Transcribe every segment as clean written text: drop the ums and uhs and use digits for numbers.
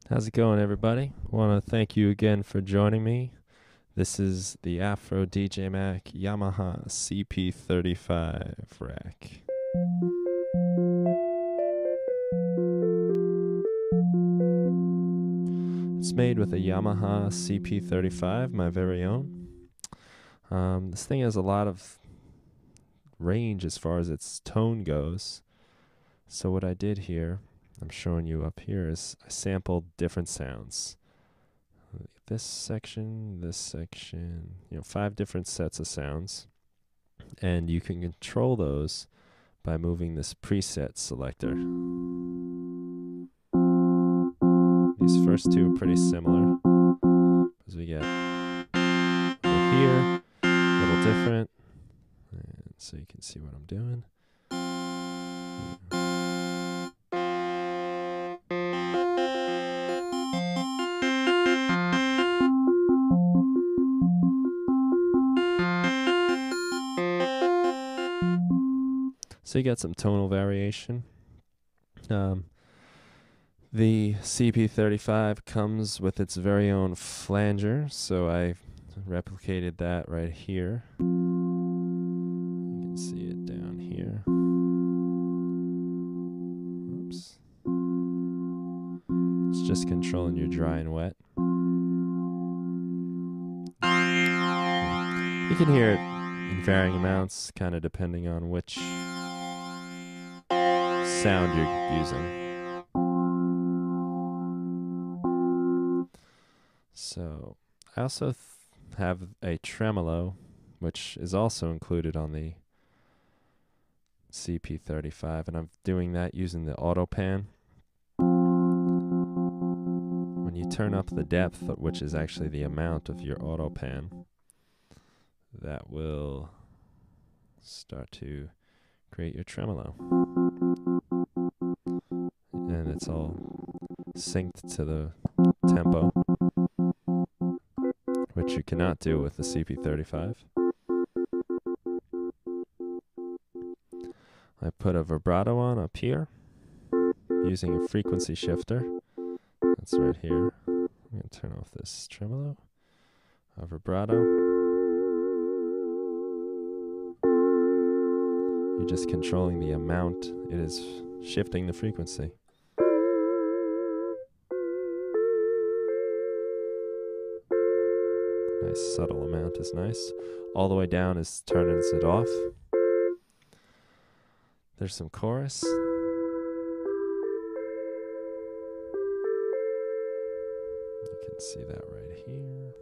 How's it going, everybody? I want to thank you again for joining me. This is the AfroDJMac Yamaha CP35 rack. It's made with a Yamaha CP35, my very own. This thing has a lot of range as far as its tone goes. So what I did here, I'm showing you up here, is I sampled different sounds. This section, 5 different sets of sounds. And you can control those by moving this preset selector. These first two are pretty similar, as we get over here, a little different. And so you can see what I'm doing. So you got some tonal variation. The CP35 comes with its very own flanger, so I replicated that right here. You can see it down here. Oops. It's just controlling your dry and wet. You can hear it in varying amounts, kind of depending on which sound you're using. So I also have a tremolo, which is also included on the CP35, and I'm doing that using the auto pan. When you turn up the depth, which is actually the amount of your auto pan, that will start to create your tremolo. And it's all synced to the tempo, which you cannot do with the CP35. I put a vibrato on up here using a frequency shifter. That's right here. I'm going to turn off this tremolo. A vibrato. You're just controlling the amount it is shifting the frequency. Nice subtle amount is nice. All the way down is turning it off. There's some chorus. You can see that right here.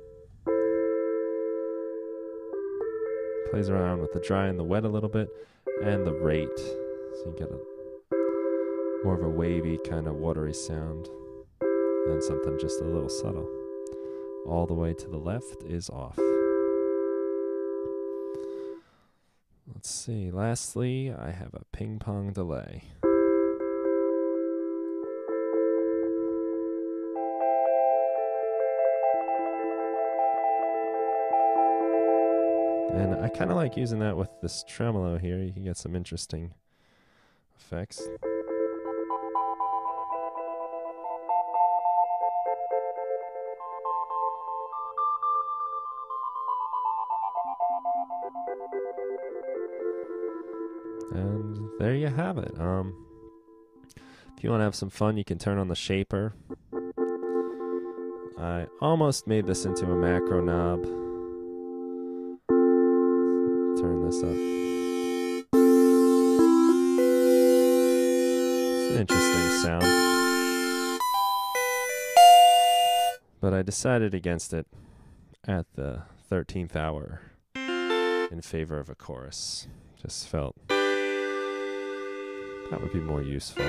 Plays around with the dry and the wet a little bit, and the rate. So you get a more of a wavy kind of watery sound, and something just a little subtle. All the way to the left is off. Let's see. Lastly, I have a ping pong delay. And I kind of like using that with this tremolo here. You can get some interesting effects. And there you have it. If you want to have some fun, you can turn on the shaper. I almost made this into a macro knob. Turn this up. It's an interesting sound. But I decided against it at the 13th hour in favor of a chorus. Just felt that would be more useful.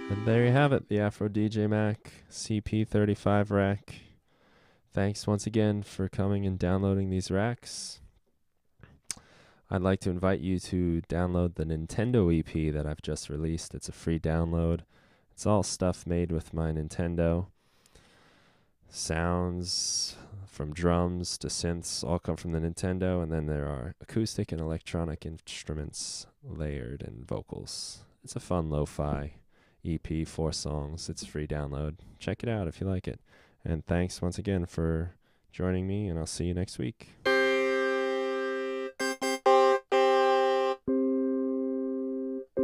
And there you have it, the AfroDJMac CP35 rack. Thanks once again for coming and downloading these racks. I'd like to invite you to download the Nintendo EP that I've just released. It's a free download. It's all stuff made with my Nintendo. Sounds from drums to synths, all come from the Nintendo, and then there are acoustic and electronic instruments layered and vocals. It's a fun lo-fi EP, 4 songs. It's a free download. Check it out if you like it. And thanks once again for joining me, and I'll see you next week.